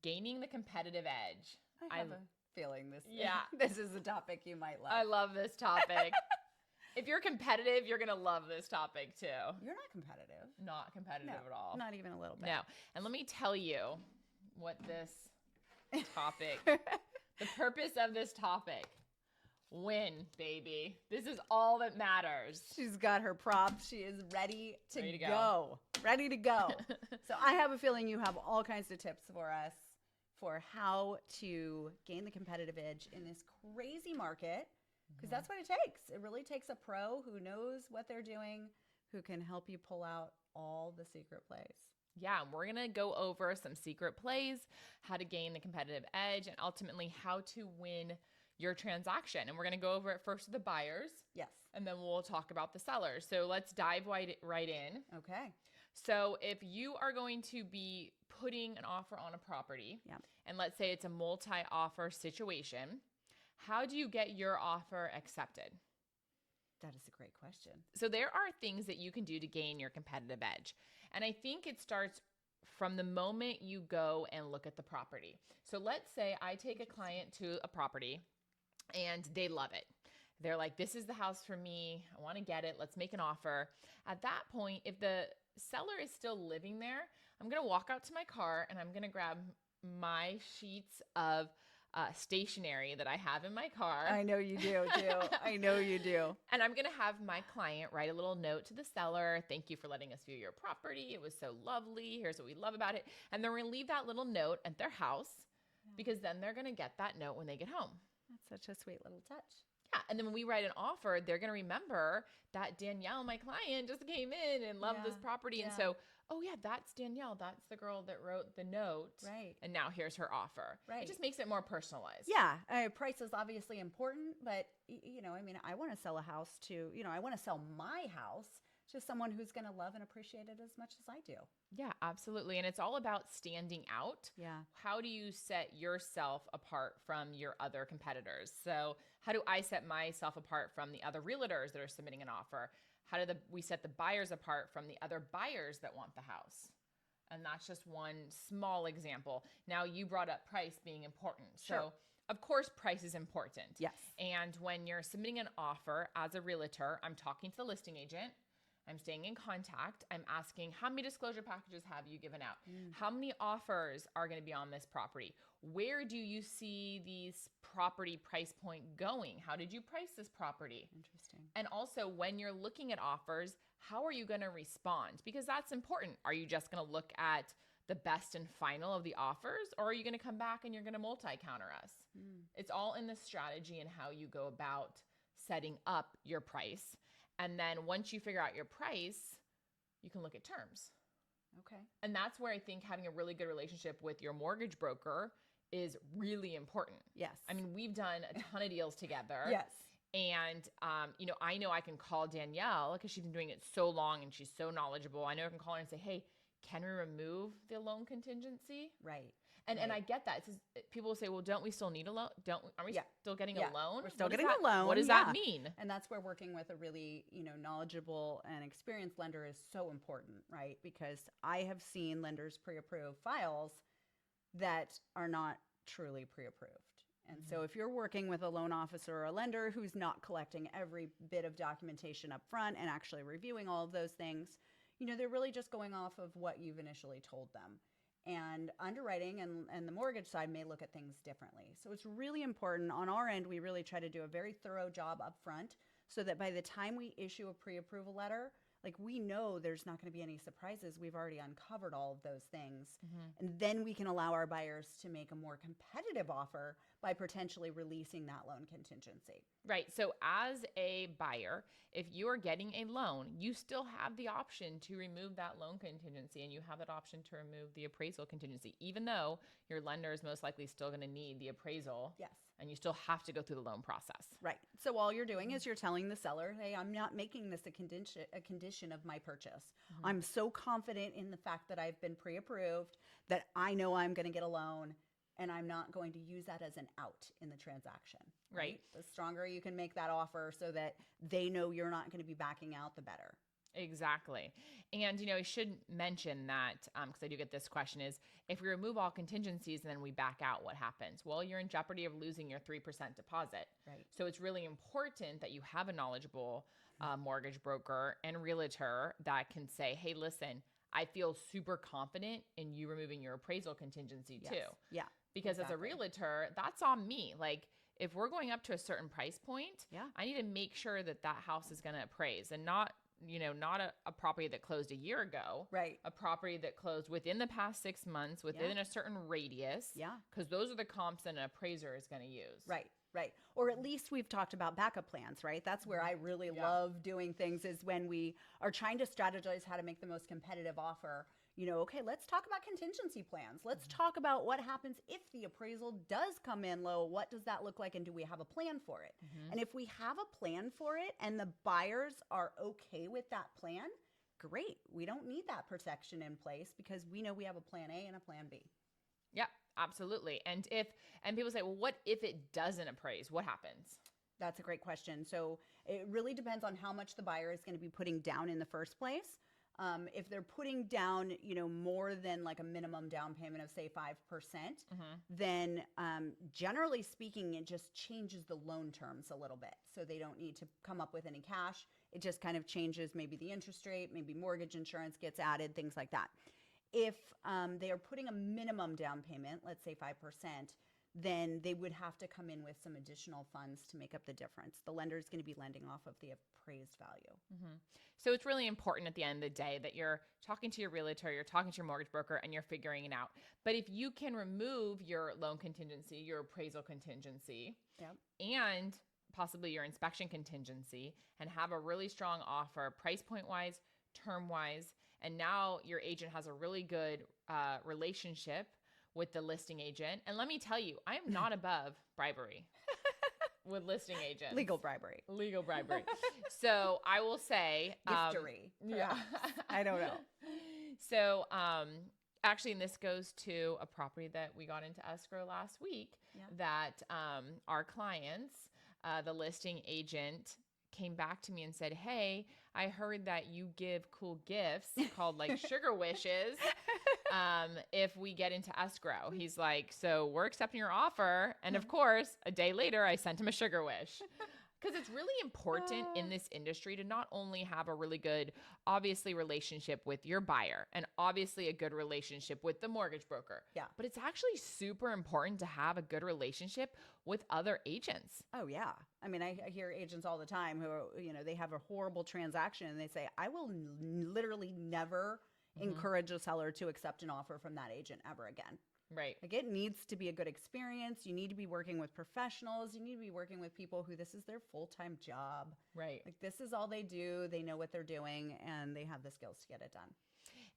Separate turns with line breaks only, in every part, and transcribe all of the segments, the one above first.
Gaining the competitive edge.
I have a feeling this is a topic you might love.
I love this topic. If you're competitive, you're going to love this topic too.
You're not competitive.
Not competitive at all.
Not even a little bit.
No. And let me tell you what this topic, the purpose of this topic. Win, baby. This is all that matters.
She's got her props. She is ready to go. Ready to go. So I have a feeling you have all kinds of tips for us for how to gain the competitive edge in this crazy market, because that's what it takes. It really takes a pro who knows what they're doing, who can help you pull out all the secret plays.
Yeah, we're going to go over some secret plays, how to gain the competitive edge, and ultimately how to win your transaction. And we're going to go over it first with the buyers.
Yes.
And then we'll talk about the sellers. So let's dive right in.
Okay.
So if you are going to be putting an offer on a property, and let's say it's a multi-offer situation, how do you get your offer accepted?
That is a great question.
So there are things that you can do to gain your competitive edge. And I think it starts from the moment you go and look at the property. So let's say I take a client to a property and they love it. They're like, this is the house for me. I want to get it. Let's make an offer. At that point, if the seller is still living there, I'm going to walk out to my car and I'm going to grab my sheets of stationery that I have in my car.
I know you do, too. I know you do.
And I'm going to have my client write a little note to the seller. Thank you for letting us view your property. It was so lovely. Here's what we love about it. And then we're going to leave that little note at their house because then they're going to get that note when they get home.
That's such a sweet little touch.
Yeah. And then when we write an offer, they're going to remember that Danielle, my client, just came in and loved this property. And so, oh yeah, that's Danielle. That's the girl that wrote the note.
Right.
And now here's her offer.
Right.
It just makes it more personalized.
Yeah. Price is obviously important, but I want to sell a house to, I want to sell my house to someone who's going to love and appreciate it as much as I do.
Yeah, absolutely. And it's all about standing out.
Yeah. How
do you set yourself apart from your other competitors? So how do I set myself apart from the other realtors that are submitting an offer? How do we set the buyers apart from the other buyers that want the house? And that's just one small example. Now you brought up price being important.
Sure.
So of course, price is important.
Yes.
And when you're submitting an offer as a realtor, I'm talking to the listing agent. I'm staying in contact. I'm asking, how many disclosure packages have you given out? How many offers are going to be on this property? Where do you see these property price point going? How did you price this property?
Interesting.
And also, when you're looking at offers, how are you going to respond? Because that's important. Are you just going to look at the best and final of the offers, or are you going to come back and you're going to multi-counter us? It's all in the strategy and how you go about setting up your price. And then once you figure out your price, you can look at terms.
Okay.
And that's where I think having a really good relationship with your mortgage broker is really important.
Yes.
I mean, we've done a ton of deals together.
Yes.
And, I know I can call Danielle because she's been doing it so long and she's so knowledgeable. I know I can call her and say, hey, can we remove the loan contingency?
Right.
And I get that. People will say, well, don't we still need a loan? Aren't we still getting a loan?
We're still getting a loan.
What does that mean?
And that's where working with a really, knowledgeable and experienced lender is so important, right? Because I have seen lenders pre-approve files that are not truly pre-approved. And so if you're working with a loan officer or a lender who's not collecting every bit of documentation up front and actually reviewing all of those things, they're really just going off of what you've initially told them. And underwriting and the mortgage side may look at things differently. So it's really important. On our end, we really try to do a very thorough job up front so that by the time we issue a pre-approval letter, we know there's not going to be any surprises. We've already uncovered all of those things. And then we can allow our buyers to make a more competitive offer by potentially releasing that loan contingency.
Right. So as a buyer, if you're getting a loan, you still have the option to remove that loan contingency, and you have that option to remove the appraisal contingency, even though your lender is most likely still going to need the appraisal.
Yes.
And you still have to go through the loan process.
Right. So all you're doing is you're telling the seller, hey, I'm not making this a condition of my purchase. I'm so confident in the fact that I've been pre-approved that I know I'm going to get a loan, and I'm not going to use that as an out in the transaction.
Right.
The stronger you can make that offer so that they know you're not going to be backing out, the better.
Exactly. And, I should mention that because I do get this question is if we remove all contingencies and then we back out, what happens? Well, you're in jeopardy of losing your 3% deposit.
Right.
So it's really important that you have a knowledgeable mortgage broker and realtor that can say, hey, listen, I feel super confident in you removing your appraisal contingency
Yes.
too.
Yeah.
Because as a realtor, that's on me. Like, if we're going up to a certain price point,
Yeah.
I need to make sure that that house is going to appraise and not a property that closed a year ago,
Right.
a property that closed within the past 6 months, within a certain radius.
Yeah.
Because those are the comps that an appraiser is going to use.
Right. Right. Or at least we've talked about backup plans, right? That's where I really love doing things is when we are trying to strategize how to make the most competitive offer. Okay, let's talk about contingency plans. Let's talk about what happens if the appraisal does come in low. What does that look like? And do we have a plan for it? And if we have a plan for it and the buyers are okay with that plan, great. We don't need that protection in place because we know we have a plan A and a plan B.
Yep, absolutely. And people say, well, what if it doesn't appraise? What happens?
That's a great question. So it really depends on how much the buyer is going to be putting down in the first place. If they're putting down, more than like a minimum down payment of say 5%, then generally speaking, it just changes the loan terms a little bit. So they don't need to come up with any cash. It just kind of changes maybe the interest rate, maybe mortgage insurance gets added, things like that. If they are putting a minimum down payment, let's say 5%, then they would have to come in with some additional funds to make up the difference. The lender is going to be lending off of the appraised value.
So it's really important at the end of the day that you're talking to your realtor, you're talking to your mortgage broker, and you're figuring it out. But if you can remove your loan contingency, your appraisal contingency, and possibly your inspection contingency, and have a really strong offer, price point wise, term wise, and now your agent has a really good relationship with the listing agent. And let me tell you, I am not above bribery with listing agents.
Legal bribery.
So I will say,
Giftery. I don't know.
So actually, and this goes to a property that we got into escrow last week that our clients, the listing agent came back to me and said, hey, I heard that you give cool gifts called like sugar wishes if we get into escrow. He's like, so we're accepting your offer. And of course, a day later, I sent him a sugar wish. Because it's really important in this industry to not only have a really good, obviously, relationship with your buyer and obviously a good relationship with the mortgage broker.
Yeah.
But it's actually super important to have a good relationship with other agents.
Oh, yeah. I mean, I hear agents all the time who, they have a horrible transaction and they say, I will literally never encourage a seller to accept an offer from that agent ever again.
Right.
Like it needs to be a good experience. You need to be working with professionals. You need to be working with people who this is their full-time job.
Right.
Like this is all they do. They know what they're doing and they have the skills to get it done.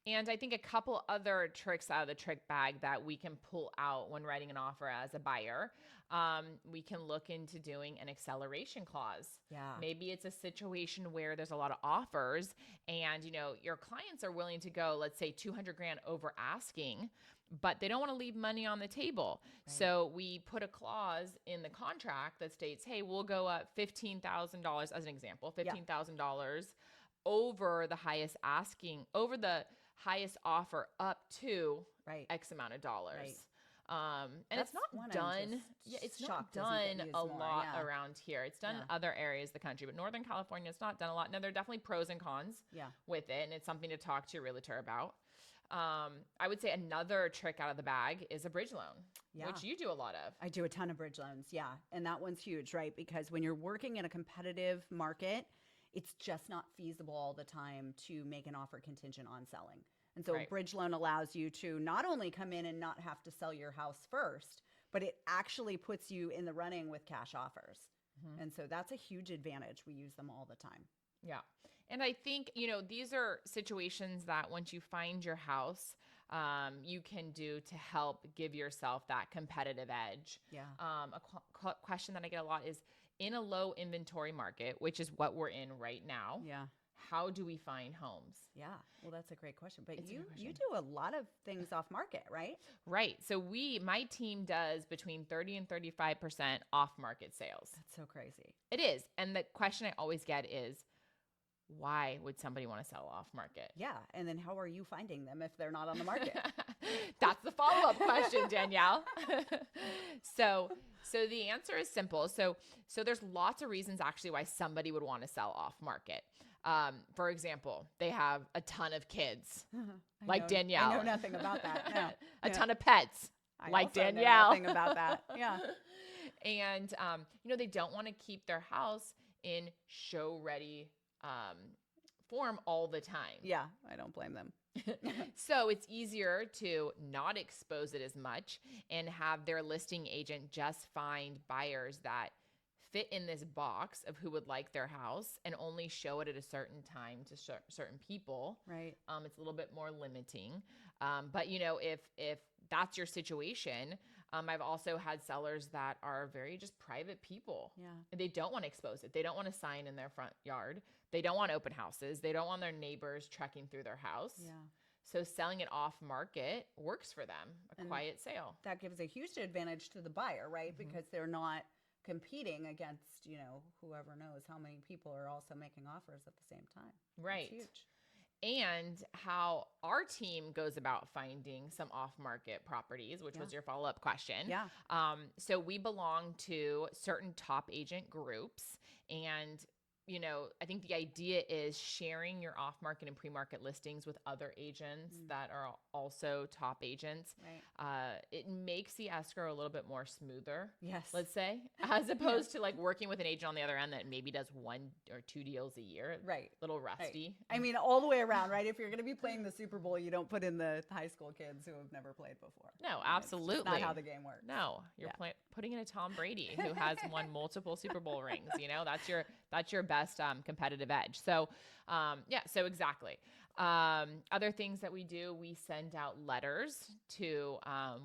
And I think a couple other tricks out of the trick bag that we can pull out when writing an offer as a buyer, we can look into doing an acceleration clause.
Yeah.
Maybe it's a situation where there's a lot of offers and, your clients are willing to go, let's say 200 grand over asking, but they don't want to leave money on the table. Right. So we put a clause in the contract that states, hey, we'll go up $15,000 as an example, $15,000 over the highest asking, over the highest offer up to X amount of dollars.
Right.
And
That's
it's not done. It's not done a lot around here. It's done in other areas of the country, but Northern California, it's not done a lot. Now, there are definitely pros and cons with it, and it's something to talk to your realtor about. I would say another trick out of the bag is a bridge loan, which you do a lot of.
I do a ton of bridge loans. Yeah. And that one's huge, right? Because when you're working in a competitive market, it's just not feasible all the time to make an offer contingent on selling. And so a bridge loan allows you to not only come in and not have to sell your house first, but it actually puts you in the running with cash offers. And so that's a huge advantage. We use them all the time.
Yeah. And I think, these are situations that once you find your house, you can do to help give yourself that competitive edge.
Yeah.
A question that I get a lot is, in a low inventory market, which is what we're in right now, how do we find homes?
Yeah. Well, that's a great question. But you do a lot of things off market, right?
Right. So my team does between 30 and 35% off market sales.
That's so crazy.
It is. And the question I always get is, why would somebody want to sell off market?
Yeah. And then how are you finding them if they're not on the market?
That's the follow-up question, Danielle. So the answer is simple. So there's lots of reasons actually why somebody would want to sell off market. For example, they have a ton of kids, like Danielle.
I know nothing about that. No.
A ton of pets, like
also
Danielle.
know nothing about that. Yeah.
And they don't want to keep their house in show-ready form all the time.
Yeah, I don't blame them.
So it's easier to not expose it as much and have their listing agent just find buyers that fit in this box of who would like their house and only show it at a certain time to certain people.
Right.
It's a little bit more limiting. But if that's your situation, I've also had sellers that are very just private people.
Yeah.
And they don't want to expose it. They don't want a sign in their front yard. They don't want open houses. They don't want their neighbors trekking through their house.
Yeah.
So selling it off market works for them, a quiet sale.
That gives a huge advantage to the buyer, right?
Mm-hmm.
Because they're not competing against, whoever knows how many people are also making offers at the same time.
Right.
That's huge.
And how our team goes about finding some off-market properties, which was your follow-up question.
Yeah.
So we belong to certain top agent groups, and I think the idea is sharing your off-market and pre-market listings with other agents that are also top agents.
Right.
It makes the escrow a little bit more smoother.
Yes.
Let's say, as opposed to like working with an agent on the other end that maybe does 1 or 2 deals a year.
Right.
A little rusty.
Right. I mean, all the way around, right? If you're going to be playing the Super Bowl, you don't put in the high school kids who have never played before.
No, absolutely.
It's not how the game works.
No, you're putting in a Tom Brady who has won multiple Super Bowl rings. That's your best competitive edge. So, so exactly. Other things that we do, we send out letters to,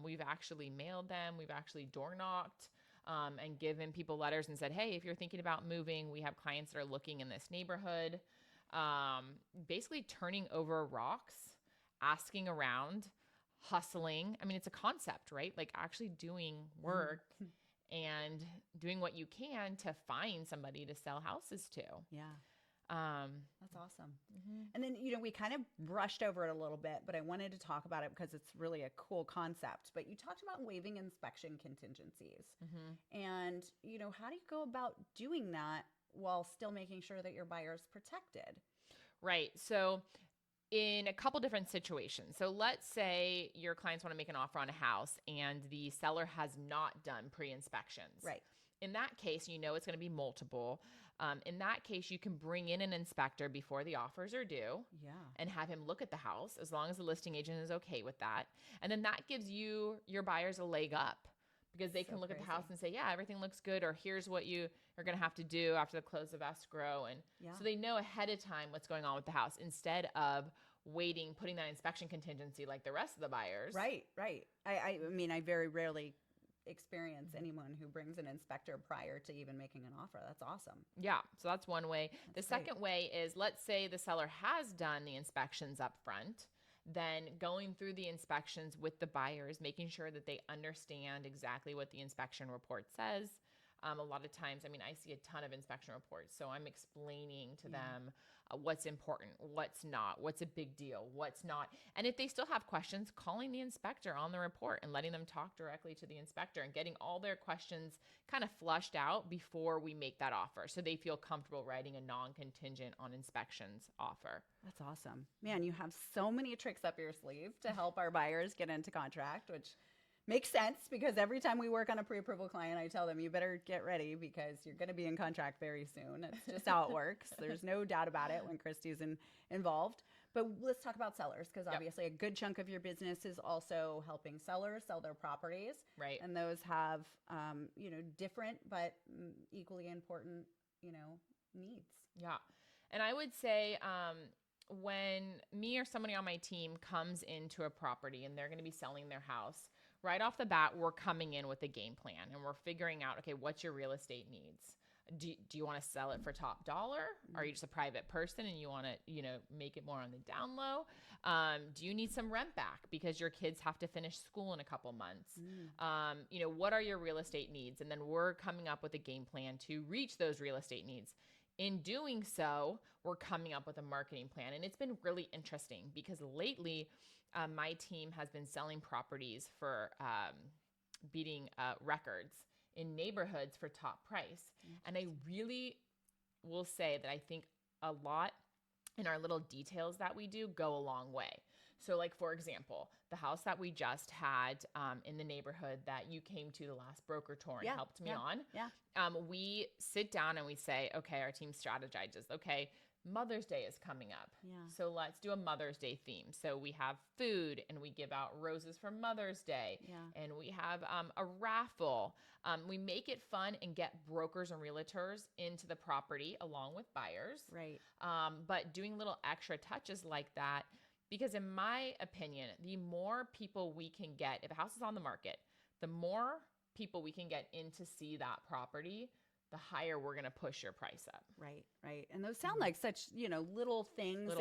we've actually mailed them. We've actually door knocked, and given people letters and said, hey, if you're thinking about moving, we have clients that are looking in this neighborhood. Basically turning over rocks, asking around, hustling. I mean, it's a concept, right? Like actually doing work and doing what you can to find somebody to sell houses to.
Yeah. That's awesome.
Mm-hmm.
And then, we kind of brushed over it a little bit, but I wanted to talk about it because it's really a cool concept. But you talked about waiving inspection contingencies.
Mm-hmm.
And, how do you go about doing that while still making sure that your buyer's protected?
Right. So in a couple different situations. So let's say your clients want to make an offer on a house and the seller has not done pre-inspections.
Right.
In that case, it's going to be multiple. In that case, you can bring in an inspector before the offers are due.
Yeah.
And have him look at the house as long as the listing agent is okay with that. And then that gives your buyers a leg up because they can look at the house and say, yeah, everything looks good, or here's what you are going to have to do after the close of escrow. And so they know ahead of time what's going on with the house instead of waiting, putting that inspection contingency like the rest of the buyers.
Right. I mean, I very rarely experience anyone who brings an inspector prior to even making an offer. That's awesome.
Yeah. So that's one way.
That's
the second way is, let's say the seller has done the inspections up front, then going through the inspections with the buyers, making sure that they understand exactly what the inspection report says. A lot of times, I see a ton of inspection reports, so I'm explaining to them what's important, what's not, what's a big deal, what's not. And if they still have questions, calling the inspector on the report and letting them talk directly to the inspector and getting all their questions kind of flushed out before we make that offer so they feel comfortable writing a non-contingent on inspections offer.
That's awesome. Man, you have so many tricks up your sleeve to help our buyers get into contract, which makes sense because every time we work on a pre-approval client, I tell them, you better get ready because you're going to be in contract very soon. It's just how it works. There's no doubt about it when Christy's involved. But let's talk about sellers because obviously a good chunk of your business is also helping sellers sell their properties.
Right.
And those have, different but equally important, needs.
Yeah. And I would say when me or somebody on my team comes into a property and they're going to be selling their house, right off the bat, we're coming in with a game plan and we're figuring out, okay, what's your real estate needs? Do you want to sell it for top dollar? Are you just a private person and you want to, make it more on the down low? Do you need some rent back because your kids have to finish school in a couple months? What are your real estate needs? And then we're coming up with a game plan to reach those real estate needs. In doing so, we're coming up with a marketing plan. And it's been really interesting because lately my team has been selling properties for beating records in neighborhoods for top price. And I really will say that I think a lot in our little details that we do go a long way. So like, for example, the house that we just had in the neighborhood that you came to the last broker tour and helped me on, we sit down and we say, okay, our team strategizes, okay, Mother's Day is coming up. So let's do a Mother's Day theme. So we have food and we give out roses for Mother's Day. And we have a raffle. We make it fun and get brokers and realtors into the property along with buyers.
Right.
But doing little extra touches like that, because in my opinion, the more people we can get, if a house is on the market, the more people we can get in to see that property, the higher we're going to push your price up.
Right, right. And those sound like such, little things.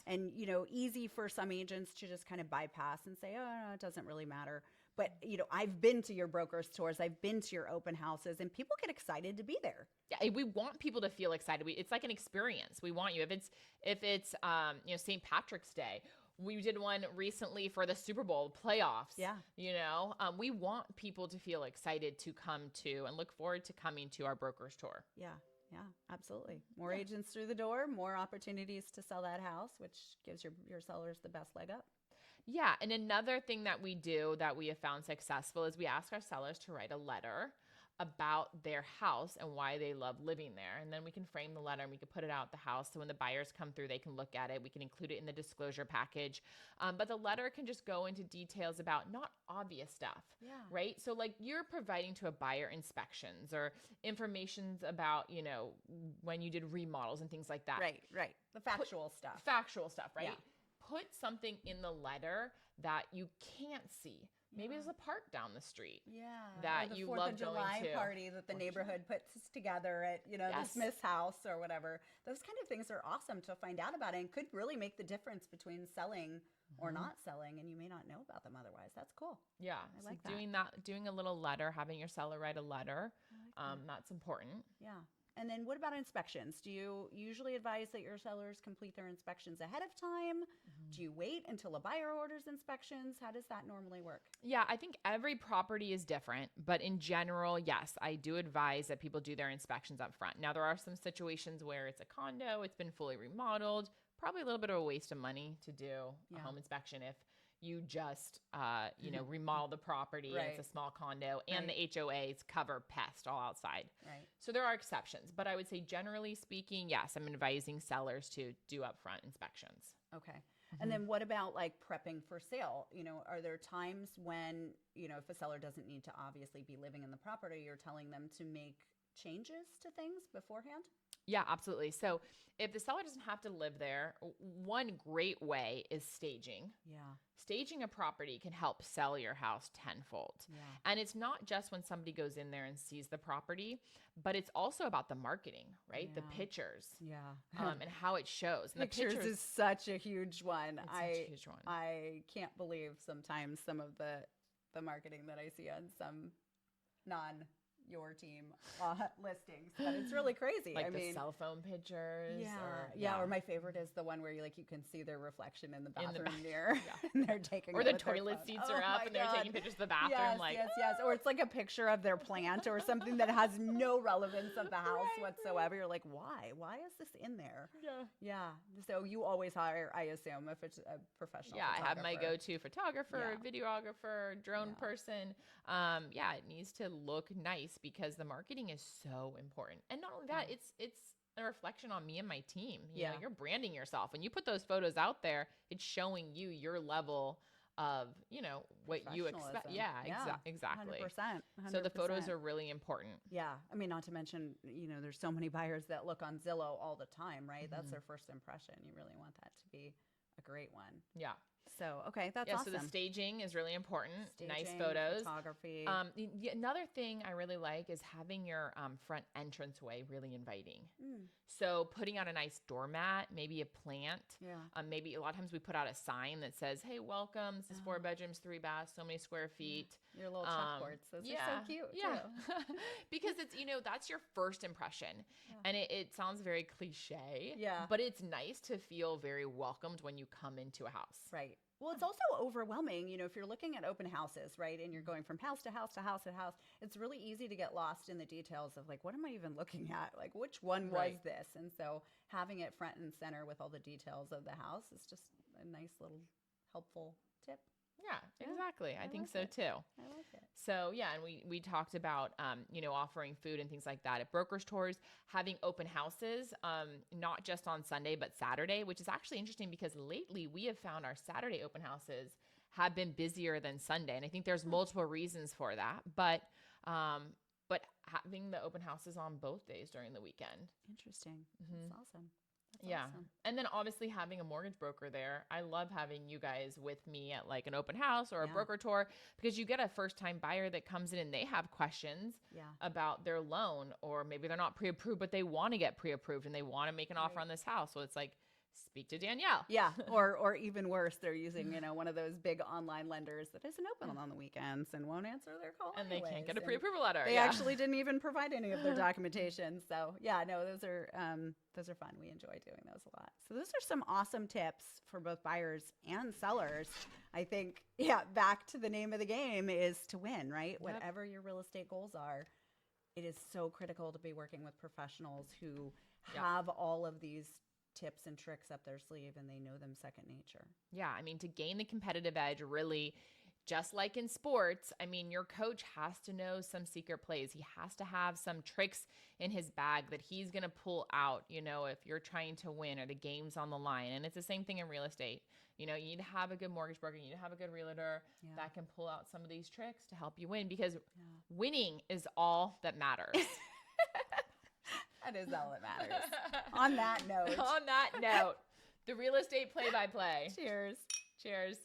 And, easy for some agents to just kind of bypass and say, oh, no, it doesn't really matter. But, I've been to your broker's tours. I've been to your open houses, and people get excited to be there.
Yeah, we want people to feel excited. It's like an experience. We want you. If it's St. Patrick's Day. We did one recently for the Super Bowl playoffs.
Yeah.
We want people to feel excited to come to and look forward to coming to our broker's tour.
Yeah. Yeah, absolutely. More agents through the door, more opportunities to sell that house, which gives your sellers the best leg up.
Yeah. And another thing that we do that we have found successful is we ask our sellers to write a letter about their house and why they love living there. And then we can frame the letter and we can put it out the house. So when the buyers come through, they can look at it. We can include it in the disclosure package. But the letter can just go into details about not obvious stuff, right? So like you're providing to a buyer inspections or informations about, when you did remodels and things like that.
Right. The factual stuff.
Factual stuff, right?
Yeah.
Put something in the letter that you can't see. Maybe there's a park down the street. That you love going to. The 4th of July
party that the neighborhood puts together at, the Smith's house or whatever. Those kind of things are awesome to find out about and could really make the difference between selling or not selling, and you may not know about them otherwise. That's cool.
Yeah.
I like
doing a little letter, having your seller write a letter, that's important.
Yeah. And then what about inspections? Do you usually advise that your sellers complete their inspections ahead of time? Do you wait until a buyer orders inspections? How does that normally work?
Yeah, I think every property is different, but in general, yes, I do advise that people do their inspections up front. Now, there are some situations where it's a condo, it's been fully remodeled, probably a little bit of a waste of money to do a home inspection if you just, remodel the property and it's a small condo and the HOAs cover pest all outside.
Right.
So there are exceptions, but I would say generally speaking, yes, I'm advising sellers to do upfront inspections.
Okay. And then what about like prepping for sale? Are there times when, if a seller doesn't need to obviously be living in the property, you're telling them to make changes to things beforehand?
Yeah, absolutely. So if the seller doesn't have to live there, one great way is staging.
Yeah.
Staging a property can help sell your house tenfold.
Yeah.
And it's not just when somebody goes in there and sees the property, but it's also about the marketing, right?
Yeah.
The pictures.
Yeah.
And how it shows. And
Pictures is such a huge one.
It's such a huge one.
I can't believe sometimes some of the marketing that I see on some your team listings, but it's really crazy.
Like the cell phone pictures.
Or my favorite is the one where you can see their reflection in the bathroom mirror and they're taking
or the toilet seats are up and they're taking pictures of the bathroom.
Yes. Or it's like a picture of their plant or something that has no relevance of the house whatsoever. You're like, why is this in there? Yeah. So you always hire, I assume, if it's a professional
I have my go-to photographer, videographer, drone person. It needs to look nice because the marketing is so important. And not only that, it's a reflection on me and my team. You know, you're branding yourself. When you put those photos out there, it's showing you your level of, what you expect. Yeah, exactly.
100%.
So the photos are really important.
Yeah. I mean, not to mention, there's so many buyers that look on Zillow all the time, right? That's their first impression. You really want that to be a great one.
Yeah.
So, okay, that's
Yeah,
awesome.
so the staging is really important. Nice
Staging,
photos.
photography.
Another thing I really like is having your front entranceway really inviting.
Mm,
So putting out a nice doormat, maybe a plant.
yeah.
Maybe a lot of times we put out a sign that says, "Hey, welcome. This is 4 bedrooms, 3 baths, so many square feet."
Your little chalkboards. Those are so cute,
Yeah.
too.
Because it's, that's your first impression.
Yeah.
And it sounds very cliche.
Yeah.
But it's nice to feel very welcomed when you come into a house.
Right. Well, it's also overwhelming, if you're looking at open houses, right? And you're going from house to house to house to house, it's really easy to get lost in the details of like, what am I even looking at? Like, which one was
Right.
this? And so having it front and center with all the details of the house is just a nice little helpful tip.
Yeah,
Yeah,
exactly. I think
like
so
it.
too.
I like it.
So yeah, and we talked about offering food and things like that at brokers tours, having open houses, not just on Sunday but Saturday, which is actually interesting because lately we have found our Saturday open houses have been busier than Sunday, and I think there's multiple reasons for that, but having the open houses on both days during the weekend.
Interesting.
Mhm.
That's awesome. That's
Yeah.
awesome.
And then obviously having a mortgage broker there. I love having you guys with me at like an open house or a
Yeah.
broker tour because you get a first time buyer that comes in and they have questions
Yeah.
about their loan, or maybe they're not pre-approved, but they want to get pre-approved and they want to make an offer
Right.
on this house. So it's like, speak to Danielle.
Yeah, or even worse, they're using one of those big online lenders that isn't open on the weekends and won't answer their call,
And they can't
anyways,
get a
and
pre-approval letter.
They
Yeah.
actually didn't even provide any of their documentation. So yeah, no, those are fun. We enjoy doing those a lot. So those are some awesome tips for both buyers and sellers. I think, back to the name of the game is to win, right?
Yep.
Whatever your real estate goals are, it is so critical to be working with professionals who
Yep.
have all of these tips and tricks up their sleeve and they know them second nature.
Yeah, I mean, to gain the competitive edge, really, just like in sports, I mean, your coach has to know some secret plays. He has to have some tricks in his bag that he's going to pull out, if you're trying to win or the game's on the line. And it's the same thing in real estate. You need to have a good mortgage broker. You need to have a good realtor that can pull out some of these tricks to help you win, because winning is all that matters.
That is all that matters. On that note.
On that note, the real estate play-by-play.
Cheers.
Cheers.